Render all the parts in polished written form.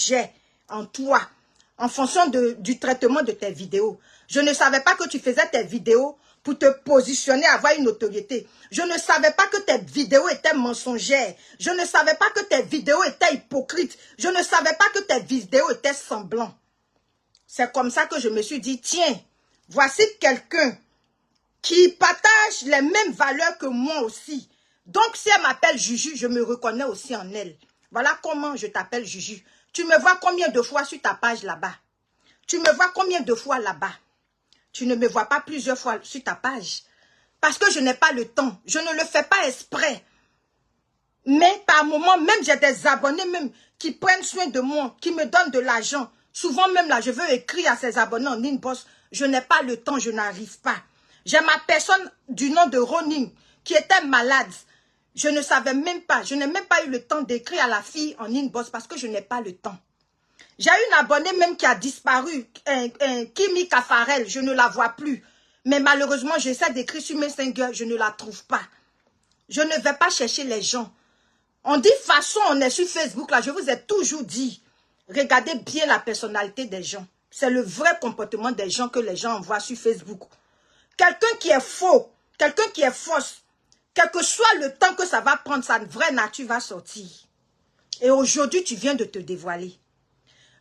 j'ai en toi, en fonction du traitement de tes vidéos. Je ne savais pas que tu faisais tes vidéos pour te positionner, avoir une notoriété. Je ne savais pas que tes vidéos étaient mensongères. Je ne savais pas que tes vidéos étaient hypocrites. Je ne savais pas que tes vidéos étaient semblantes. C'est comme ça que je me suis dit, tiens, voici quelqu'un qui partage les mêmes valeurs que moi aussi. Donc, si elle m'appelle Juju, je me reconnais aussi en elle. Voilà comment je t'appelle Juju. Tu me vois combien de fois sur ta page là-bas? Tu me vois combien de fois là-bas? Tu ne me vois pas plusieurs fois sur ta page. Parce que je n'ai pas le temps. Je ne le fais pas exprès. Mais par moment, même j'ai des abonnés même qui prennent soin de moi, qui me donnent de l'argent. Souvent même là, je veux écrire à ces abonnés en inbox. Je n'ai pas le temps, je n'arrive pas. J'ai ma personne du nom de Roning qui était malade. Je ne savais même pas, je n'ai même pas eu le temps d'écrire à la fille en inbox parce que je n'ai pas le temps. J'ai une abonnée même qui a disparu, Kimi Kafarel, je ne la vois plus. Mais malheureusement, j'essaie d'écrire sur Messenger, je ne la trouve pas. Je ne vais pas chercher les gens. On dit façon, on est sur Facebook, là, je vous ai toujours dit, regardez bien la personnalité des gens. C'est le vrai comportement des gens que les gens envoient sur Facebook. Quelqu'un qui est faux, quelqu'un qui est fausse, quel que soit le temps que ça va prendre, sa vraie nature va sortir. Et aujourd'hui, tu viens de te dévoiler.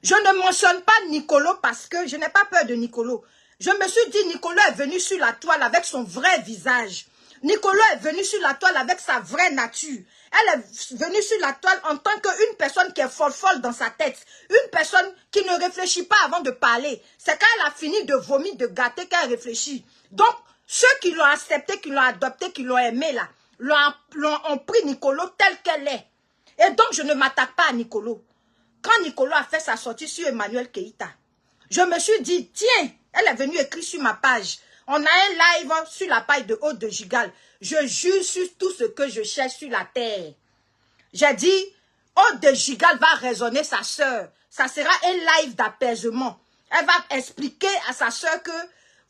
Je ne mentionne pas Nicolo parce que je n'ai pas peur de Nicolo. Je me suis dit, Nicolo est venu sur la toile avec son vrai visage. Nicolo est venu sur la toile avec sa vraie nature. Elle est venue sur la toile en tant qu'une personne qui est folle dans sa tête. Une personne qui ne réfléchit pas avant de parler. C'est quand elle a fini de vomir, de gâter qu'elle réfléchit. Donc, ceux qui l'ont accepté, qui l'ont adopté, qui l'ont aimé là, ont pris Nicolo tel qu'elle est. Et donc, je ne m'attaque pas à Nicolo. Quand Nicolo a fait sa sortie sur Emmanuel Keïta, je me suis dit, tiens, elle est venue écrire sur ma page. On a un live sur la page de Haute de Gigal. Je jure sur tout ce que je cherche sur la terre. J'ai dit, Haute de Gigal va raisonner sa soeur. Ça sera un live d'apaisement. Elle va expliquer à sa soeur que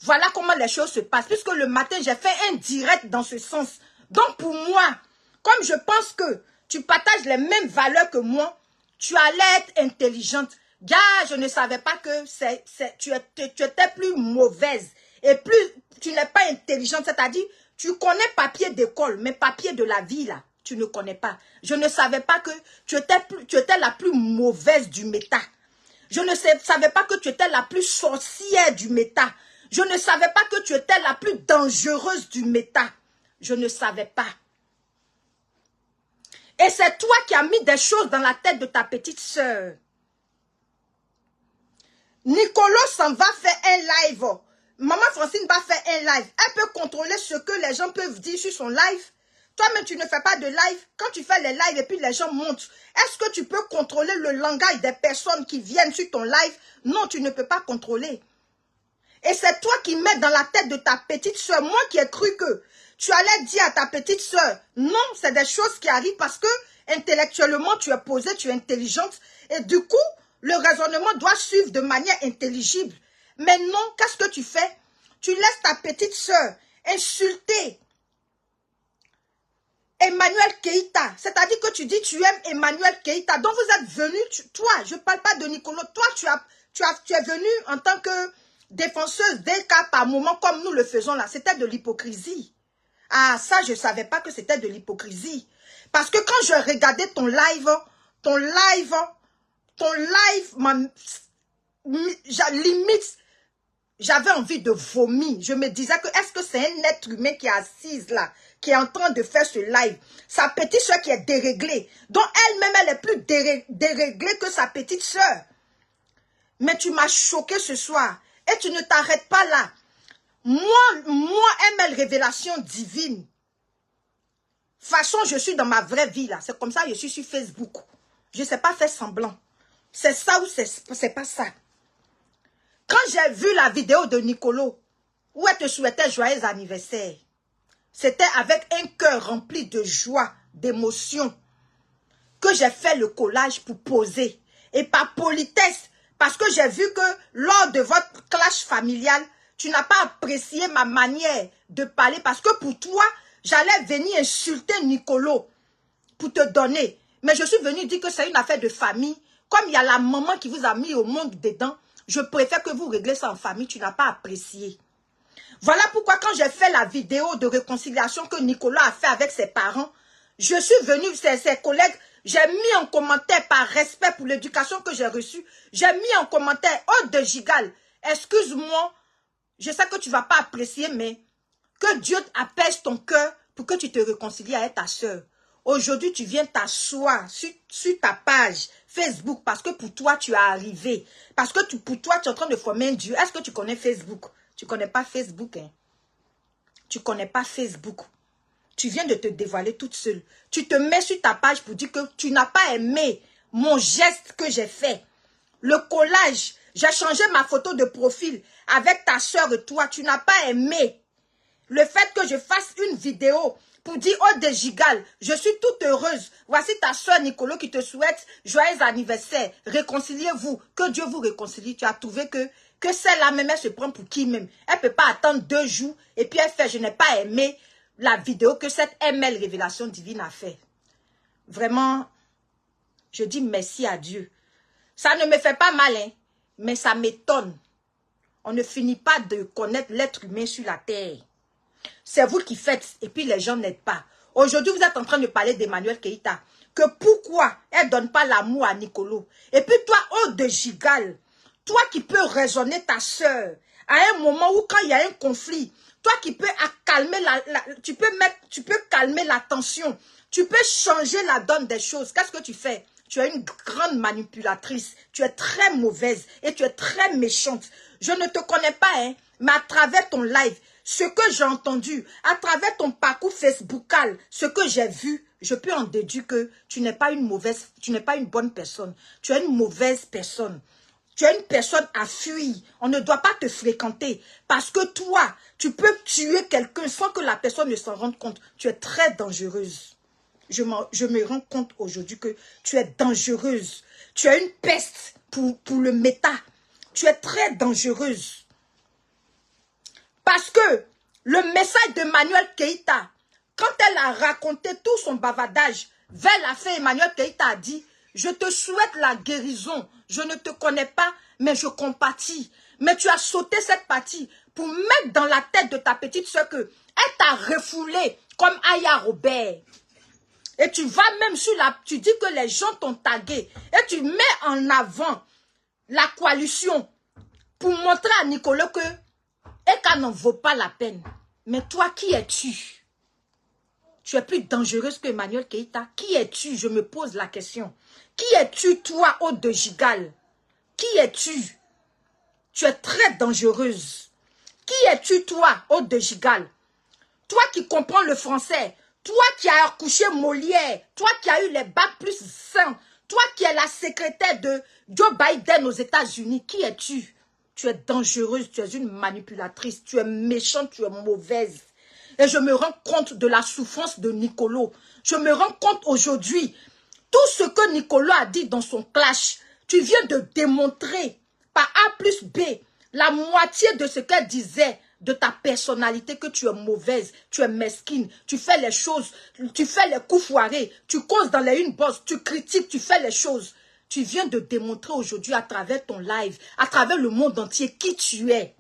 voilà comment les choses se passent. Puisque le matin, j'ai fait un direct dans ce sens. Donc pour moi, comme je pense que tu partages les mêmes valeurs que moi, tu allais être intelligente. Gars, je ne savais pas que tu étais plus mauvaise. Et plus tu n'es pas intelligente, c'est-à-dire, tu connais papier d'école, mais papier de la vie, là, tu ne connais pas. Je ne savais pas que tu étais la plus mauvaise du méta. Je ne savais pas que tu étais la plus sorcière du méta. Je ne savais pas que tu étais la plus dangereuse du méta. Je ne savais pas. Et c'est toi qui as mis des choses dans la tête de ta petite sœur. Nicolo s'en va faire un live. Maman Francine va faire un live. Elle peut contrôler ce que les gens peuvent dire sur son live. Toi-même, tu ne fais pas de live. Quand tu fais les lives et puis les gens montent, est-ce que tu peux contrôler le langage des personnes qui viennent sur ton live? Non, tu ne peux pas contrôler. Et c'est toi qui mets dans la tête de ta petite soeur. Moi qui ai cru que tu allais dire à ta petite soeur, non, c'est des choses qui arrivent parce que intellectuellement, tu es posée, tu es intelligente. Et du coup, le raisonnement doit suivre de manière intelligible. Mais non, qu'est-ce que tu fais? Tu laisses ta petite soeur insulter Emmanuel Keïta. C'est-à-dire que tu dis tu aimes Emmanuel Keïta. Donc vous êtes venu, toi, je ne parle pas de Nicolo, toi tu es venu en tant que défenseuse d'un cas par moment comme nous le faisons là. C'était de l'hypocrisie. Ah, ça, je ne savais pas que c'était de l'hypocrisie. Parce que quand je regardais ton live, limite, j'avais envie de vomir. Je me disais que est-ce que c'est un être humain qui est assise là, qui est en train de faire ce live? Sa petite soeur qui est déréglée. Donc elle-même, elle est plus déréglée que sa petite soeur. Mais tu m'as choqué ce soir. Et tu ne t'arrêtes pas là. Moi, ML Révélation Divine. De toute façon, je suis dans ma vraie vie là. C'est comme ça que je suis sur Facebook. Je ne sais pas faire semblant. C'est ça ou c'est pas ça. Quand j'ai vu la vidéo de Nicolo, où elle te souhaitait joyeux anniversaire, c'était avec un cœur rempli de joie, d'émotion, que j'ai fait le collage pour poser. Et par politesse, parce que j'ai vu que lors de votre clash familial, tu n'as pas apprécié ma manière de parler, parce que pour toi, j'allais venir insulter Nicolo pour te donner. Mais je suis venue dire que c'est une affaire de famille, Comme il y a la maman qui vous a mis au monde dedans, je préfère que vous réglez ça en famille. Tu n'as pas apprécié. Voilà pourquoi quand j'ai fait la vidéo de réconciliation que Nicolas a fait avec ses parents, je suis venue, ses collègues, j'ai mis en commentaire par respect pour l'éducation que j'ai reçue, j'ai mis en commentaire, oh de Gigal, excuse-moi, je sais que tu ne vas pas apprécier, mais que Dieu apaise ton cœur pour que tu te réconcilies avec ta soeur. Aujourd'hui, tu viens t'asseoir sur ta page Facebook parce que pour toi, tu es arrivé. Parce que pour toi, tu es en train de former un Dieu. Est-ce que tu connais Facebook? Tu ne connais pas Facebook, hein? Tu ne connais pas Facebook. Tu viens de te dévoiler toute seule. Tu te mets sur ta page pour dire que tu n'as pas aimé mon geste que j'ai fait. Le collage, j'ai changé ma photo de profil avec ta soeur et toi. Tu n'as pas aimé le fait que je fasse une vidéo pour dire, oh de Gigal, je suis toute heureuse. Voici ta soeur Nicolo qui te souhaite joyeux anniversaire. Réconciliez-vous. Que Dieu vous réconcilie. Tu as trouvé que celle-là même, elle se prend pour qui même. Elle ne peut pas attendre 2 jours et puis elle fait, je n'ai pas aimé la vidéo que cette ML Révélation Divine a fait. Vraiment, je dis merci à Dieu. Ça ne me fait pas mal, hein, mais ça m'étonne. On ne finit pas de connaître l'être humain sur la terre. C'est vous qui faites et puis les gens n'aident pas. Aujourd'hui, vous êtes en train de parler d'Emmanuel Keïta. Que pourquoi elle ne donne pas l'amour à Nicolo? Et puis toi, oh de Gigal, toi qui peux raisonner ta soeur à un moment où quand il y a un conflit, toi qui peux calmer tu peux calmer la tension, tu peux changer la donne des choses. Qu'est-ce que tu fais? Tu es une grande manipulatrice, tu es très mauvaise et tu es très méchante. Je ne te connais pas, hein, mais à travers ton live, ce que j'ai entendu, à travers ton parcours Facebookal, ce que j'ai vu, je peux en déduire que tu n'es pas une bonne personne. Tu es une mauvaise personne. Tu es une personne à fuir. On ne doit pas te fréquenter. Parce que toi, tu peux tuer quelqu'un sans que la personne ne s'en rende compte. Tu es très dangereuse. Je me rends compte aujourd'hui que tu es dangereuse. Tu es une peste pour le méta. Tu es très dangereuse. Parce que le message de Emmanuel Keïta, quand elle a raconté tout son bavardage, vers la fin, Emmanuel Keïta a dit, je te souhaite la guérison. Je ne te connais pas, mais je compatis. Mais tu as sauté cette partie pour mettre dans la tête de ta petite soeur que elle t'a refoulé comme Aya Robert. Et tu vas même sur tu dis que les gens t'ont tagué. Et tu mets en avant la coalition pour montrer à Nicolas que qu'elle n'en vaut pas la peine. Mais toi, qui es-tu? Tu es plus dangereuse que Emmanuel Keïta. Qui es-tu? Je me pose la question. Qui es-tu, toi, ô de Gigal? Qui es-tu? Tu es très dangereuse. Qui es-tu, toi, ô de Gigal? Toi qui comprends le français, toi qui as accouché Molière, toi qui as eu les bacs plus 100, toi qui es la secrétaire de Joe Biden aux États-Unis, qui es-tu? Tu es dangereuse, tu es une manipulatrice, tu es méchante, tu es mauvaise. Et je me rends compte de la souffrance de Nicolo. Je me rends compte aujourd'hui, tout ce que Nicolo a dit dans son clash, tu viens de démontrer par A plus B la moitié de ce qu'elle disait de ta personnalité, que tu es mauvaise, tu es mesquine, tu fais les choses, tu fais les coups foirés, tu causes dans les boss, tu critiques, tu fais les choses. Tu viens de démontrer aujourd'hui à travers ton live, à travers le monde entier qui tu es.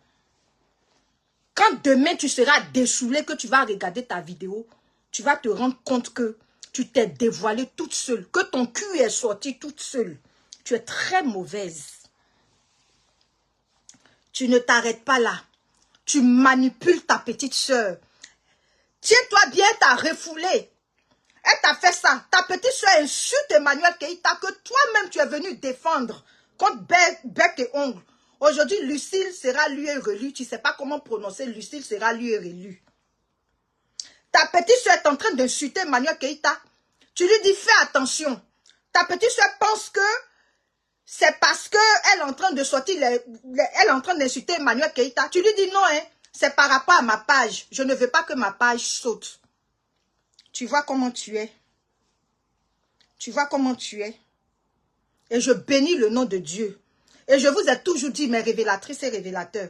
Quand demain tu seras dessoulé, que tu vas regarder ta vidéo, tu vas te rendre compte que tu t'es dévoilée toute seule, que ton cul est sorti toute seule. Tu es très mauvaise. Tu ne t'arrêtes pas là. Tu manipules ta petite soeur. Tiens-toi bien, elle t'a refoulé. Elle t'a fait ça. Ta petite soeur insulte Emmanuel Keïta que toi-même tu es venu défendre contre bec et ongle. Aujourd'hui, Lucille sera lui relue. Tu ne sais pas comment prononcer Lucille sera lui relue. Ta petite soeur est en train d'insulter Emmanuel Keïta. Tu lui dis fais attention. Ta petite soeur pense que c'est parce qu'elle est en train de sortir, elle est en train d'insulter Emmanuel Keïta. Tu lui dis non, hein, c'est par rapport à ma page. Je ne veux pas que ma page saute. Tu vois comment tu es. Tu vois comment tu es. Et je bénis le nom de Dieu. Et je vous ai toujours dit, mes révélatrices et révélateurs,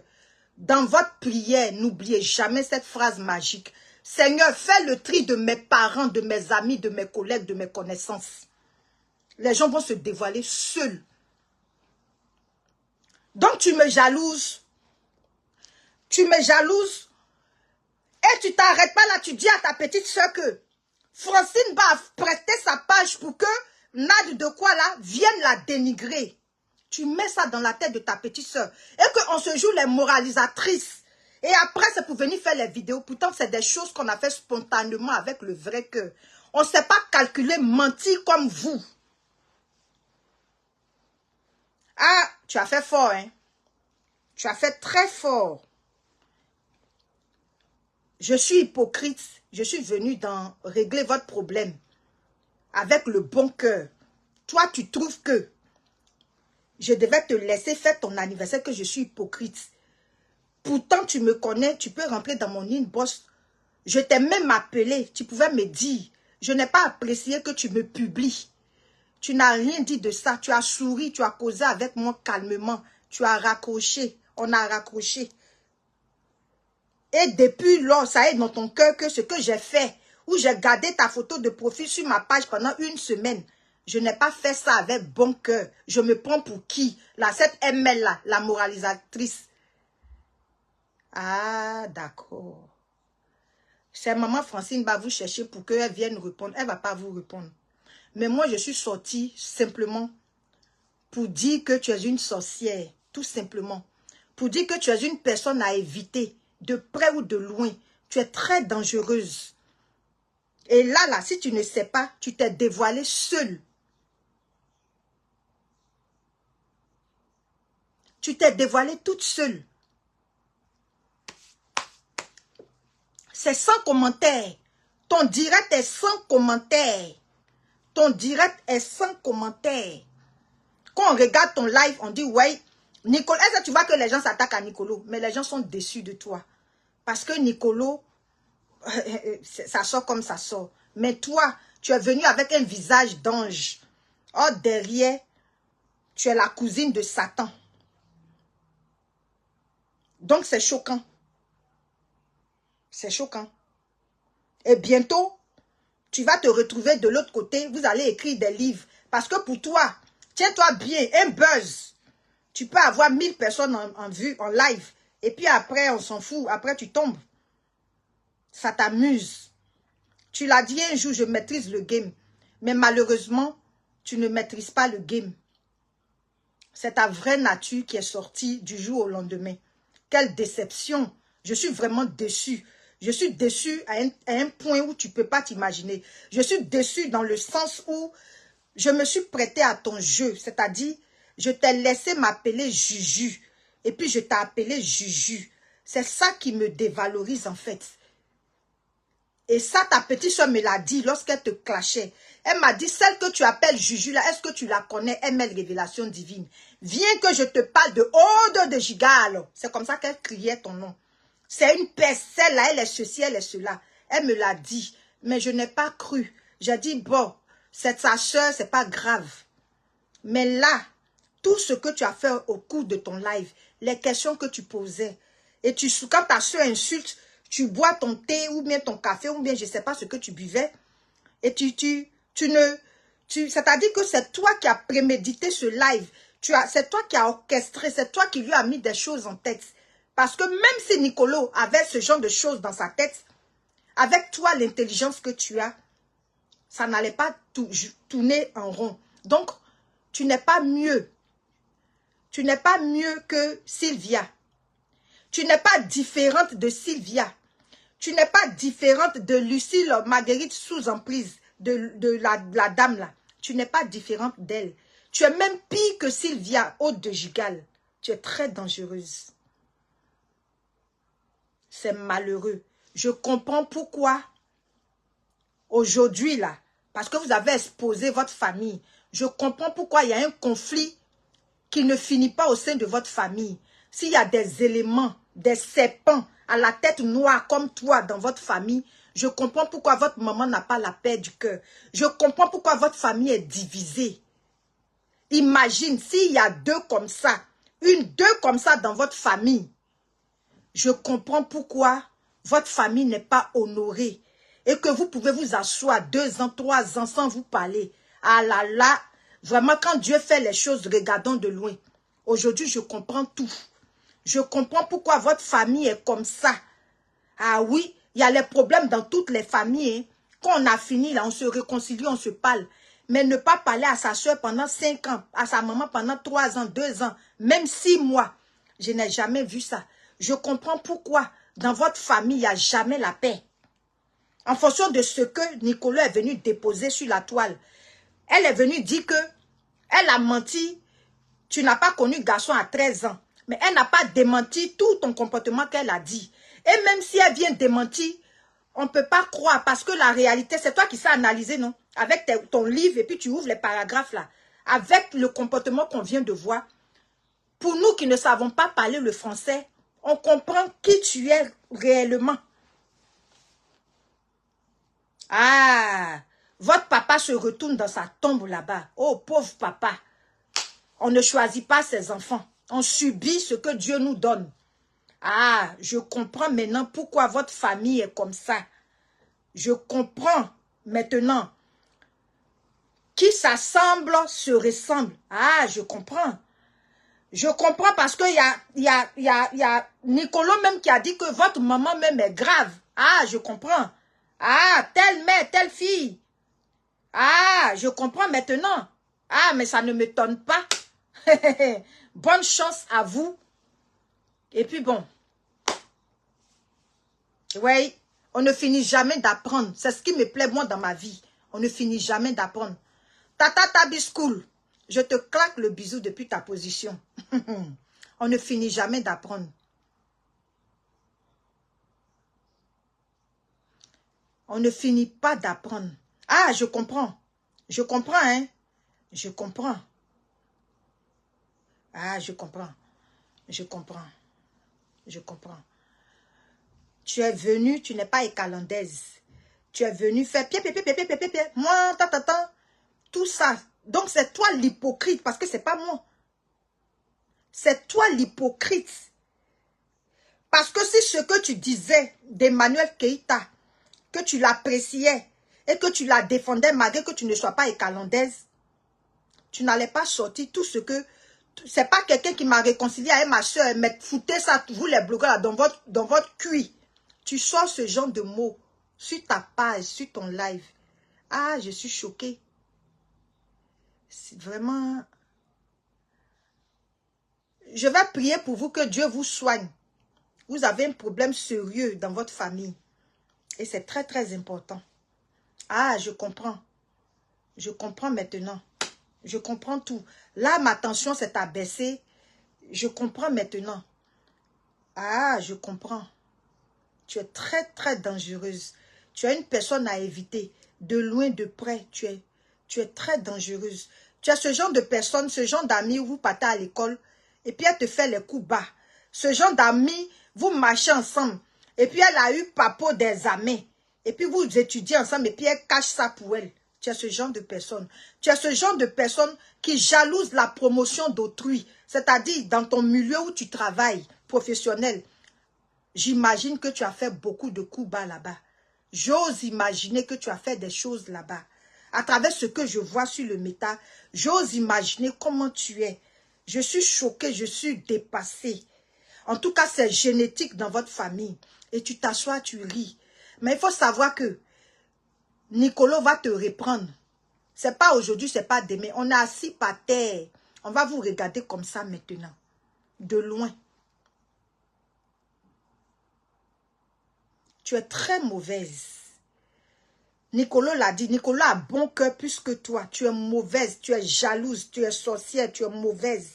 dans votre prière, n'oubliez jamais cette phrase magique. Seigneur, fais le tri de mes parents, de mes amis, de mes collègues, de mes connaissances. Les gens vont se dévoiler seuls. Donc tu me jalouses. Tu me jalouses. Et tu t'arrêtes pas là, tu dis à ta petite soeur que Francine va prêter sa page pour que Nad de quoi là vienne la dénigrer. Tu mets ça dans la tête de ta petite soeur. Et qu'on se joue les moralisatrices. Et après, c'est pour venir faire les vidéos. Pourtant, c'est des choses qu'on a fait spontanément avec le vrai cœur. On ne sait pas calculer, mentir comme vous. Ah, tu as fait fort, hein. Tu as fait très fort. Je suis hypocrite. Je suis venue dans régler votre problème. Avec le bon cœur. Toi, tu trouves que je devais te laisser faire ton anniversaire, que je suis hypocrite. Pourtant, tu me connais, tu peux rentrer dans mon inbox. Je t'ai même appelé, tu pouvais me dire. Je n'ai pas apprécié que tu me publies. Tu n'as rien dit de ça. Tu as souri, tu as causé avec moi calmement. Tu as raccroché, on a raccroché. Et depuis lors, ça est dans ton cœur que ce que j'ai fait, où j'ai gardé ta photo de profil sur ma page pendant une semaine, je n'ai pas fait ça avec bon cœur. Je me prends pour qui? Là, cette ML là, la moralisatrice. Ah, d'accord. C'est maman Francine va vous chercher pour qu'elle vienne répondre. Elle ne va pas vous répondre. Mais moi, je suis sortie simplement pour dire que tu es une sorcière. Tout simplement. Pour dire que tu es une personne à éviter. De près ou de loin. Tu es très dangereuse. Et là, si tu ne sais pas, tu t'es dévoilée seule. Tu t'es dévoilée toute seule. C'est sans commentaire. Ton direct est sans commentaire. Ton direct est sans commentaire. Quand on regarde ton live, on dit, ouais, Nicolo, est-ce que tu vois que les gens s'attaquent à Nicolo? Mais les gens sont déçus de toi. Parce que Nicolo, ça sort comme ça sort. Mais toi, tu es venu avec un visage d'ange. Or, derrière, tu es la cousine de Satan. Donc, c'est choquant. C'est choquant. Et bientôt, tu vas te retrouver de l'autre côté. Vous allez écrire des livres. Parce que pour toi, tiens-toi bien, un buzz. Tu peux avoir 1000 personnes en vue, en live. Et puis après, on s'en fout. Après, tu tombes. Ça t'amuse. Tu l'as dit un jour, je maîtrise le game. Mais malheureusement, tu ne maîtrises pas le game. C'est ta vraie nature qui est sortie du jour au lendemain. Quelle déception. Je suis vraiment déçue. Je suis déçue à un point où tu ne peux pas t'imaginer. Je suis déçue dans le sens où je me suis prêtée à ton jeu. C'est-à-dire, je t'ai laissé m'appeler Juju. Et puis, je t'ai appelé Juju. C'est ça qui me dévalorise en fait. Et ça, ta petite soeur me l'a dit lorsqu'elle te clashait. Elle m'a dit, celle que tu appelles Juju, là, est-ce que tu la connais? ML Révélation Divine. Viens que je te parle de Ode de Gigal. C'est comme ça qu'elle criait ton nom. C'est une peste, celle-là, elle est ceci, elle est cela. Elle me l'a dit, mais je n'ai pas cru. J'ai dit, bon, c'est sa soeur, c'est pas grave. Mais là, tout ce que tu as fait au cours de ton live, les questions que tu posais, et quand ta soeur insulte, tu bois ton thé ou bien ton café ou bien je ne sais pas ce que tu buvais, et c'est-à-dire que c'est toi qui as prémédité ce live, c'est toi qui as orchestré, c'est toi qui lui as mis des choses en tête. Parce que même si Nicolo avait ce genre de choses dans sa tête, avec toi, l'intelligence que tu as, ça n'allait pas tourner en rond. Donc, tu n'es pas mieux. Tu n'es pas mieux que Sylvia. Tu n'es pas différente de Sylvia. Tu n'es pas différente de Lucille Marguerite sous emprise, de la dame là. Tu n'es pas différente d'elle. Tu es même pire que Sylvia, Ode de Gigal. Tu es très dangereuse. C'est malheureux. Je comprends pourquoi aujourd'hui là, parce que vous avez exposé votre famille, je comprends pourquoi il y a un conflit qui ne finit pas au sein de votre famille. S'il y a des éléments, des serpents à la tête noire comme toi dans votre famille, je comprends pourquoi votre maman n'a pas la paix du cœur. Je comprends pourquoi votre famille est divisée. Imagine s'il y a deux comme ça dans votre famille. Je comprends pourquoi votre famille n'est pas honorée et que vous pouvez vous asseoir 2 ans, 3 ans sans vous parler. Ah là là, vraiment quand Dieu fait les choses, regardons de loin. Aujourd'hui, je comprends tout. Je comprends pourquoi votre famille est comme ça. Ah oui, il y a les problèmes dans toutes les familles. Hein. Quand on a fini, là, on se réconcilie, on se parle. Mais ne pas parler à sa soeur pendant 5 ans, à sa maman pendant 3 ans, 2 ans, même 6 mois. Je n'ai jamais vu ça. Je comprends pourquoi dans votre famille, il n'y a jamais la paix. En fonction de ce que Nicolas est venu déposer sur la toile. Elle est venue dire que elle a menti. Tu n'as pas connu garçon à 13 ans. Mais elle n'a pas démenti tout ton comportement qu'elle a dit. Et même si elle vient démentir, on ne peut pas croire parce que la réalité, c'est toi qui sais analyser, non? Avec ton livre et puis tu ouvres les paragraphes là. Avec le comportement qu'on vient de voir. Pour nous qui ne savons pas parler le français, on comprend qui tu es réellement. Ah, votre papa se retourne dans sa tombe là-bas. Oh, pauvre papa. On ne choisit pas ses enfants. On subit ce que Dieu nous donne. Ah, je comprends maintenant pourquoi votre famille est comme ça. Je comprends maintenant. Qui s'assemble se ressemble. Ah, je comprends. Je comprends parce qu'il y a Nicolas même qui a dit que votre maman même est grave. Ah, je comprends. Ah, telle mère, telle fille. Ah, je comprends maintenant. Ah, mais ça ne m'étonne pas. Bonne chance à vous. Et puis bon. Oui, on ne finit jamais d'apprendre. C'est ce qui me plaît moi dans ma vie. On ne finit jamais d'apprendre. Tata Tabiskoul, je te claque le bisou depuis ta position. On ne finit jamais d'apprendre. On ne finit pas d'apprendre. Ah, je comprends. Je comprends, hein. Je comprends. Ah, je comprends. Je comprends. Je comprends. Tu es venu, tu n'es pas écalandaise. Tu es venu faire moi, tout ça. Donc, c'est toi l'hypocrite, parce que c'est pas moi. C'est toi l'hypocrite. Parce que si ce que tu disais d'Emmanuel Keïta, que tu l'appréciais et que tu la défendais malgré que tu ne sois pas écalandaise, tu n'allais pas sortir tout ce que... C'est pas quelqu'un qui m'a réconcilié avec ma soeur, mais foutez ça, vous les blogueurs, là, dans votre cuit. Tu sors ce genre de mots sur ta page, sur ton live. Ah, je suis choquée. C'est vraiment... Je vais prier pour vous que Dieu vous soigne. Vous avez un problème sérieux dans votre famille. Et c'est très, très important. Ah, je comprends. Je comprends maintenant. Je comprends tout. Là, ma tension s'est abaissée. Je comprends maintenant. Ah, je comprends. Tu es très, très dangereuse. Tu es une personne à éviter. De loin, de près, tu es très dangereuse. Tu as ce genre de personne, ce genre d'amis où vous partez à l'école et puis elle te fait les coups bas. Ce genre d'amis, vous marchez ensemble et puis elle a eu papo des amis. Et puis vous étudiez ensemble et puis elle cache ça pour elle. Tu as ce genre de personne. Tu as ce genre de personne qui jalouse la promotion d'autrui. C'est-à-dire dans ton milieu où tu travailles, professionnel. J'imagine que tu as fait beaucoup de coups bas là-bas. J'ose imaginer que tu as fait des choses là-bas. À travers ce que je vois sur le méta, j'ose imaginer comment tu es. Je suis choquée, je suis dépassée. En tout cas, c'est génétique dans votre famille. Et tu t'assois, tu ris. Mais il faut savoir que Nicolas va te reprendre. C'est pas aujourd'hui, c'est pas demain. On est assis par terre. On va vous regarder comme ça maintenant. De loin. Tu es très mauvaise. Nicolas l'a dit. Nicolas a bon cœur plus que toi. Tu es mauvaise. Tu es jalouse. Tu es sorcière. Tu es mauvaise.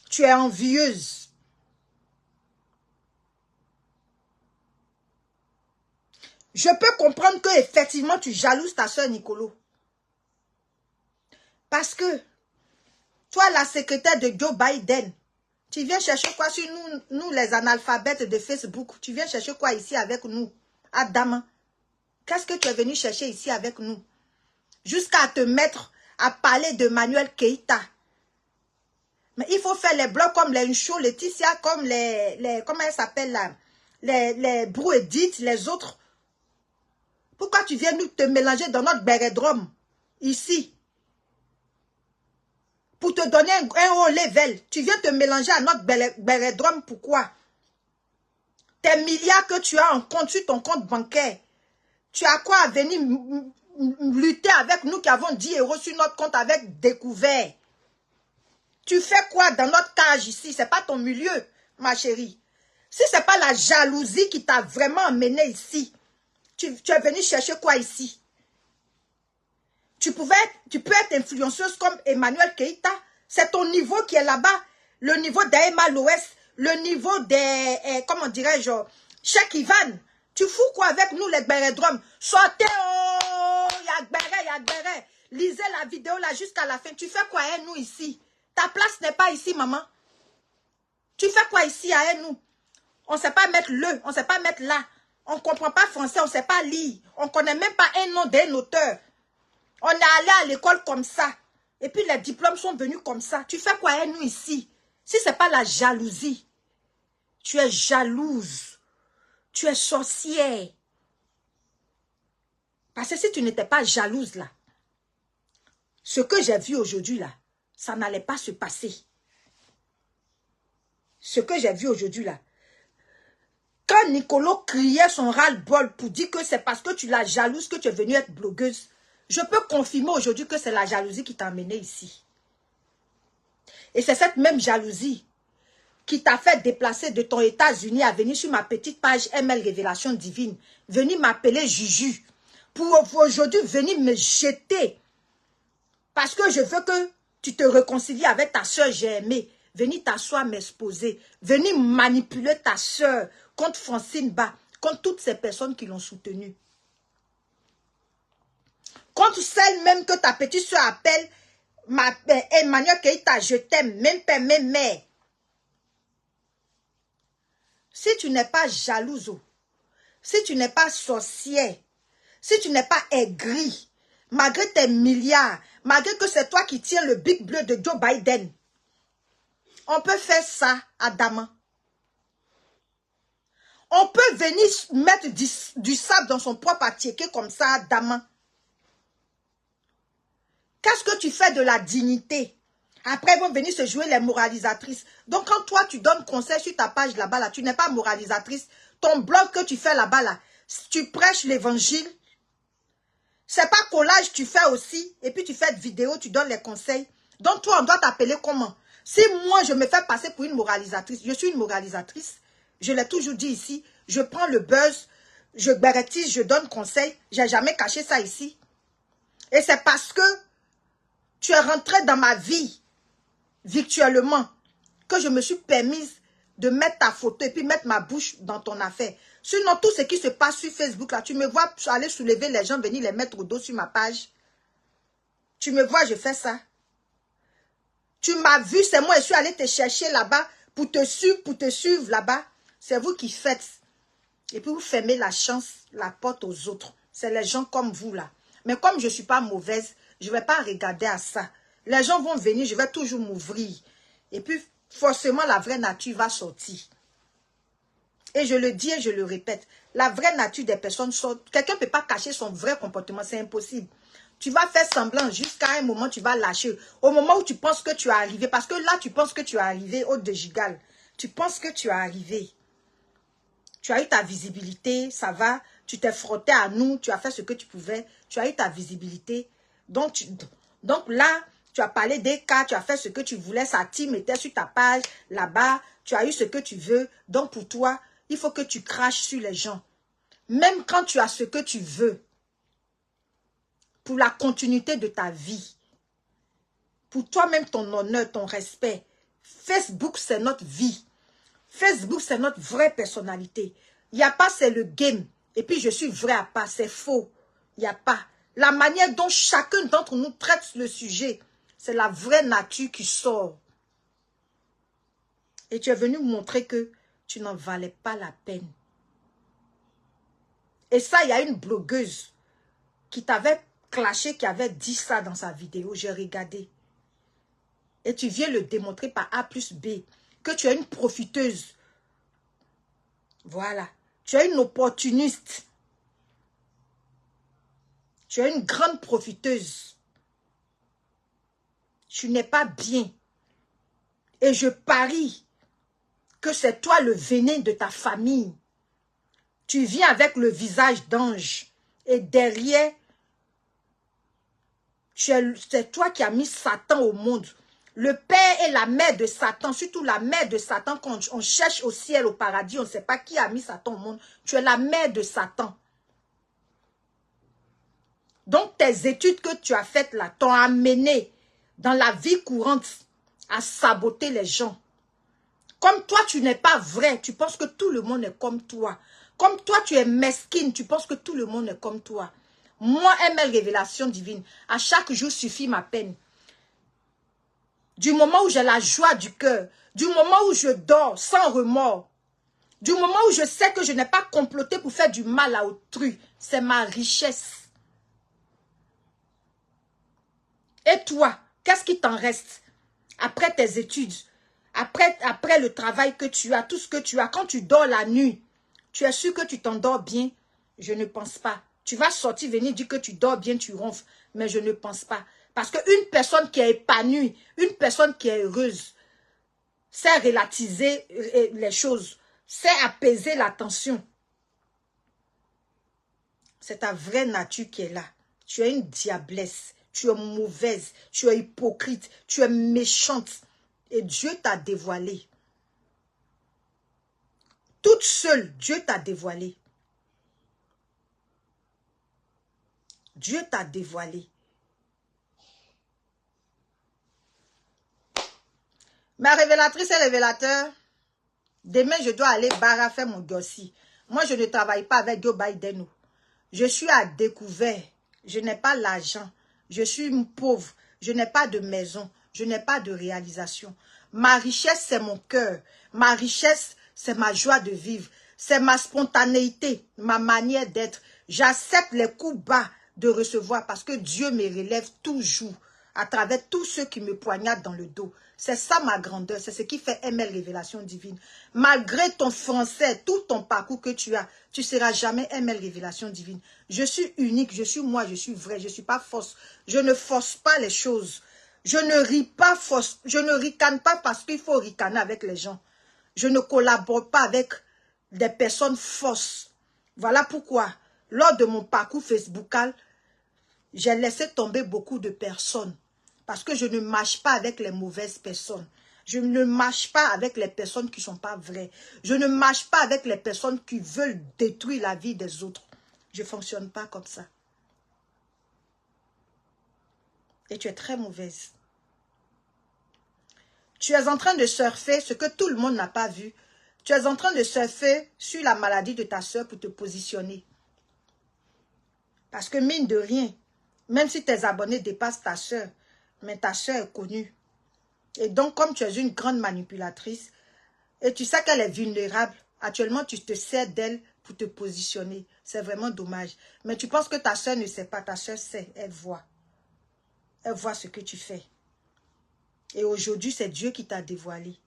Tu es envieuse. Je peux comprendre que effectivement tu jalouses ta soeur Nicolas. Parce que toi, la secrétaire de Joe Biden, tu viens chercher quoi sur nous les analphabètes de Facebook? Tu viens chercher quoi ici avec nous? Adam, qu'est-ce que tu es venu chercher ici avec nous? Jusqu'à te mettre à parler de Manuel Keïta. Mais il faut faire les blogs comme les Uncho, Laetitia, comme les comment elle s'appelle là? Les Brou Edith, les autres. Pourquoi tu viens nous te mélanger dans notre bérédrome? Ici. pour te donner un haut level. Tu viens te mélanger à notre bérédrome. Pourquoi? Tes milliards que tu as en compte sur ton compte bancaire, tu as quoi à venir lutter avec nous qui avons 10 € sur notre compte avec découvert? Tu fais quoi dans notre cage ici? C'est pas ton milieu, ma chérie. Si c'est pas la jalousie qui t'a vraiment amené ici, tu es venu chercher quoi ici? Tu peux être influenceuse comme Emmanuel Keïta. C'est ton niveau qui est là-bas. Le niveau d'Emma Loès, le niveau des, comment dirais-je, Cheikh Ivan. Tu fous quoi avec nous les bérédromes? Sortez, oh, y'a gbéré. Lisez la vidéo là jusqu'à la fin. Tu fais quoi à nous ici? Ta place n'est pas ici, maman. Tu fais quoi ici à nous? On ne sait pas mettre le, on ne sait pas mettre là. On ne comprend pas français, on ne sait pas lire. On ne connaît même pas un nom d'un auteur. On est allé à l'école comme ça. Et puis les diplômes sont venus comme ça. Tu fais quoi à nous ici? Si ce n'est pas la jalousie. Tu es jalouse. Tu es sorcière. Parce que si tu n'étais pas jalouse là, ce que j'ai vu aujourd'hui là, ça n'allait pas se passer. Ce que j'ai vu aujourd'hui là. Quand Nicolo criait son ras-le-bol pour dire que c'est parce que tu la jalouse que tu es venue être blogueuse, je peux confirmer aujourd'hui que c'est la jalousie qui t'a amené ici. Et c'est cette même jalousie qui t'a fait déplacer de ton États-Unis à venir sur ma petite page ML Révélation Divine, venir m'appeler Juju, pour aujourd'hui venir me jeter. Parce que je veux que tu te réconcilies avec ta soeur j'ai aimé, venir t'asseoir m'exposer, venir manipuler ta soeur contre Francine Ba, contre toutes ces personnes qui l'ont soutenue. Contre celle même que ta petite soeur appelle Emmanuel Keïta, je t'aime, même père, même mère. Si tu n'es pas jalouse, si tu n'es pas sorcière, si tu n'es pas aigri, malgré tes milliards, malgré que c'est toi qui tiens le Big Bleu de Joe Biden, on peut faire ça à Daman. On peut venir mettre du sable dans son propre attiéké comme ça à Daman. Qu'est-ce que tu fais de la dignité? Après, ils vont venir se jouer les moralisatrices. Donc, quand toi, tu donnes conseil sur ta page là-bas, là, tu n'es pas moralisatrice. Ton blog que tu fais là-bas, là, tu prêches l'évangile. C'est pas collage, tu fais aussi. Et puis, tu fais de vidéos, tu donnes les conseils. Donc, toi, on doit t'appeler comment? Si moi, je me fais passer pour une moralisatrice, je suis une moralisatrice. Je l'ai toujours dit ici. Je prends le buzz, je bérétise, je donne conseil. J'ai jamais caché ça ici. Et c'est parce que tu es rentré dans ma vie virtuellement que je me suis permise de mettre ta photo et puis mettre ma bouche dans ton affaire. Sinon, tout ce qui se passe sur Facebook, là, tu me vois aller soulever les gens, venir les mettre au dos sur ma page. Tu me vois, je fais ça. Tu m'as vu, c'est moi, je suis allée te chercher là-bas pour te suivre là-bas. C'est vous qui faites. Et puis vous fermez la chance, la porte aux autres. C'est les gens comme vous là. Mais comme je ne suis pas mauvaise, je ne vais pas regarder à ça. Les gens vont venir, je vais toujours m'ouvrir. Et puis, forcément, la vraie nature va sortir. Et je le dis et je le répète. La vraie nature des personnes sort. Quelqu'un ne peut pas cacher son vrai comportement. C'est impossible. Tu vas faire semblant jusqu'à un moment, tu vas lâcher. Au moment où tu penses que tu es arrivé. Parce que là, tu penses que tu es arrivé au de Gigal. Tu penses que tu es arrivé. Tu as eu ta visibilité, ça va. Tu t'es frotté à nous, tu as fait ce que tu pouvais. Tu as eu ta visibilité. Donc là, tu as parlé des cas, tu as fait ce que tu voulais. Sa team était sur ta page, là-bas. Tu as eu ce que tu veux. Donc pour toi, il faut que tu craches sur les gens. Même quand tu as ce que tu veux. Pour la continuité de ta vie. Pour toi-même, ton honneur, ton respect. Facebook, c'est notre vie. Facebook, c'est notre vraie personnalité. Il n'y a pas, c'est le game. Et puis, je suis vrai à pas, c'est faux. Il n'y a pas. La manière dont chacun d'entre nous traite le sujet, c'est la vraie nature qui sort. Et tu es venu montrer que tu n'en valais pas la peine. Et ça, il y a une blogueuse qui t'avait clashé, qui avait dit ça dans sa vidéo. J'ai regardé. Et tu viens le démontrer par A plus B. Que tu es une profiteuse. Voilà. Tu es une opportuniste. Tu es une grande profiteuse. Tu n'es pas bien. Et je parie que c'est toi le venin de ta famille. Tu viens avec le visage d'ange. Et derrière, c'est toi qui as mis Satan au monde. Le père et la mère de Satan, surtout la mère de Satan, quand on cherche au ciel, au paradis, on ne sait pas qui a mis Satan au monde. Tu es la mère de Satan. Donc tes études que tu as faites là t'ont amené dans la vie courante à saboter les gens. Comme toi, tu n'es pas vrai, tu penses que tout le monde est comme toi. Comme toi, tu es mesquine, tu penses que tout le monde est comme toi. Moi, ML Révélation Divine, à chaque jour suffit ma peine. Du moment où j'ai la joie du cœur, du moment où je dors sans remords, du moment où je sais que je n'ai pas comploté pour faire du mal à autrui, c'est ma richesse. Et toi, qu'est-ce qui t'en reste après tes études, après le travail que tu as, tout ce que tu as, quand tu dors la nuit, tu es sûr que tu t'endors bien? Je ne pense pas. Tu vas sortir, venir dire que tu dors bien, tu ronfles, mais je ne pense pas. Parce qu'une personne qui est épanouie, une personne qui est heureuse, sait relativiser les choses, sait apaiser la tension. C'est ta vraie nature qui est là. Tu es une diablesse, tu es mauvaise, tu es hypocrite, tu es méchante. Et Dieu t'a dévoilé. Toute seule, Dieu t'a dévoilé. Dieu t'a dévoilé. Ma révélatrice et révélateur, demain je dois aller Bara faire mon dossier. Moi je ne travaille pas avec Joe Biden. Je suis à découvert. Je n'ai pas l'argent. Je suis pauvre. Je n'ai pas de maison. Je n'ai pas de réalisation. Ma richesse, c'est mon cœur. Ma richesse, c'est ma joie de vivre. C'est ma spontanéité, ma manière d'être. J'accepte les coups bas de recevoir parce que Dieu me relève toujours à travers tous ceux qui me poignardent dans le dos. C'est ça ma grandeur, c'est ce qui fait ML Révélation Divine. Malgré ton français, tout ton parcours que tu as, tu ne seras jamais ML Révélation Divine. Je suis unique, je suis moi, je suis vrai, je ne suis pas fausse. Je ne force pas les choses. Je ne ris pas fausse, je ne ricane pas parce qu'il faut ricaner avec les gens. Je ne collabore pas avec des personnes fausses. Voilà pourquoi, lors de mon parcours facebookal, j'ai laissé tomber beaucoup de personnes. Parce que je ne marche pas avec les mauvaises personnes. Je ne marche pas avec les personnes qui ne sont pas vraies. Je ne marche pas avec les personnes qui veulent détruire la vie des autres. Je ne fonctionne pas comme ça. Et tu es très mauvaise. Tu es en train de surfer ce que tout le monde n'a pas vu. Tu es en train de surfer sur la maladie de ta soeur pour te positionner. Parce que mine de rien, même si tes abonnés dépassent ta soeur, mais ta soeur est connue. Et donc, comme tu es une grande manipulatrice, et tu sais qu'elle est vulnérable, actuellement, tu te sers d'elle pour te positionner. C'est vraiment dommage. Mais tu penses que ta soeur ne sait pas. Ta soeur sait, elle voit. Elle voit ce que tu fais. Et aujourd'hui, c'est Dieu qui t'a dévoilé.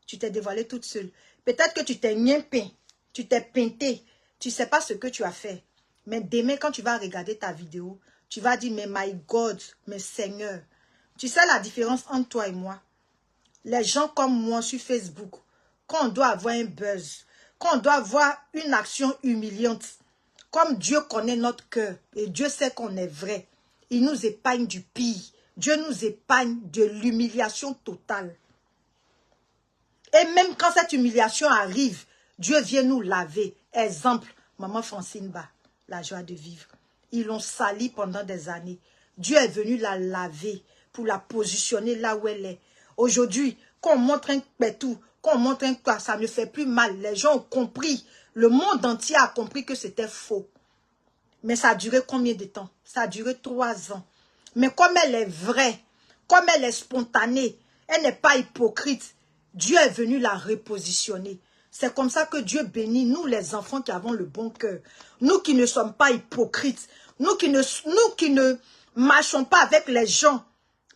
Tu t'es dévoilée toute seule. Peut-être que tu t'es niempé, tu t'es peinté, tu ne sais pas ce que tu as fait. Mais demain, quand tu vas regarder ta vidéo, tu vas dire, mais my God, mais Seigneur. Tu sais la différence entre toi et moi? Les gens comme moi sur Facebook, quand on doit avoir un buzz, quand on doit avoir une action humiliante, comme Dieu connaît notre cœur et Dieu sait qu'on est vrai, il nous épargne du pire. Dieu nous épargne de l'humiliation totale. Et même quand cette humiliation arrive, Dieu vient nous laver. Exemple, maman Francine Ba, la joie de vivre. Ils l'ont salie pendant des années. Dieu est venu la laver pour la positionner là où elle est. Aujourd'hui, quand on montre un pétou, quand on montre un quoi, ça ne fait plus mal. Les gens ont compris. Le monde entier a compris que c'était faux. Mais ça a duré combien de temps? Ça a duré 3 ans. Mais comme elle est vraie, comme elle est spontanée, elle n'est pas hypocrite, Dieu est venu la repositionner. C'est comme ça que Dieu bénit nous les enfants qui avons le bon cœur. Nous qui ne sommes pas hypocrites. Nous qui ne marchons pas avec les gens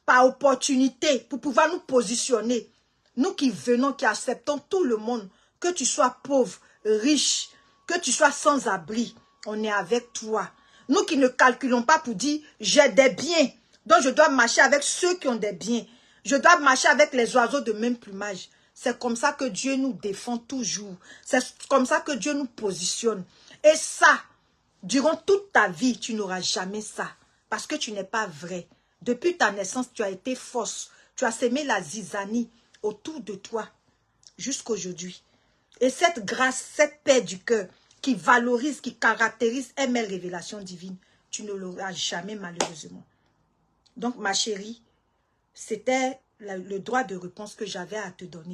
par opportunité pour pouvoir nous positionner. Nous qui venons, qui acceptons tout le monde. Que tu sois pauvre, riche, que tu sois sans abri. On est avec toi. Nous qui ne calculons pas pour dire j'ai des biens. Donc, je dois marcher avec ceux qui ont des biens. Je dois marcher avec les oiseaux de même plumage. C'est comme ça que Dieu nous défend toujours. C'est comme ça que Dieu nous positionne. Et ça, durant toute ta vie, tu n'auras jamais ça. Parce que tu n'es pas vrai. Depuis ta naissance, tu as été fausse. Tu as sémé la zizanie autour de toi jusqu'aujourd'hui. Et cette grâce, cette paix du cœur qui valorise, qui caractérise ML Révélation Divine, tu ne l'auras jamais malheureusement. Donc ma chérie, c'était le droit de réponse que j'avais à te donner.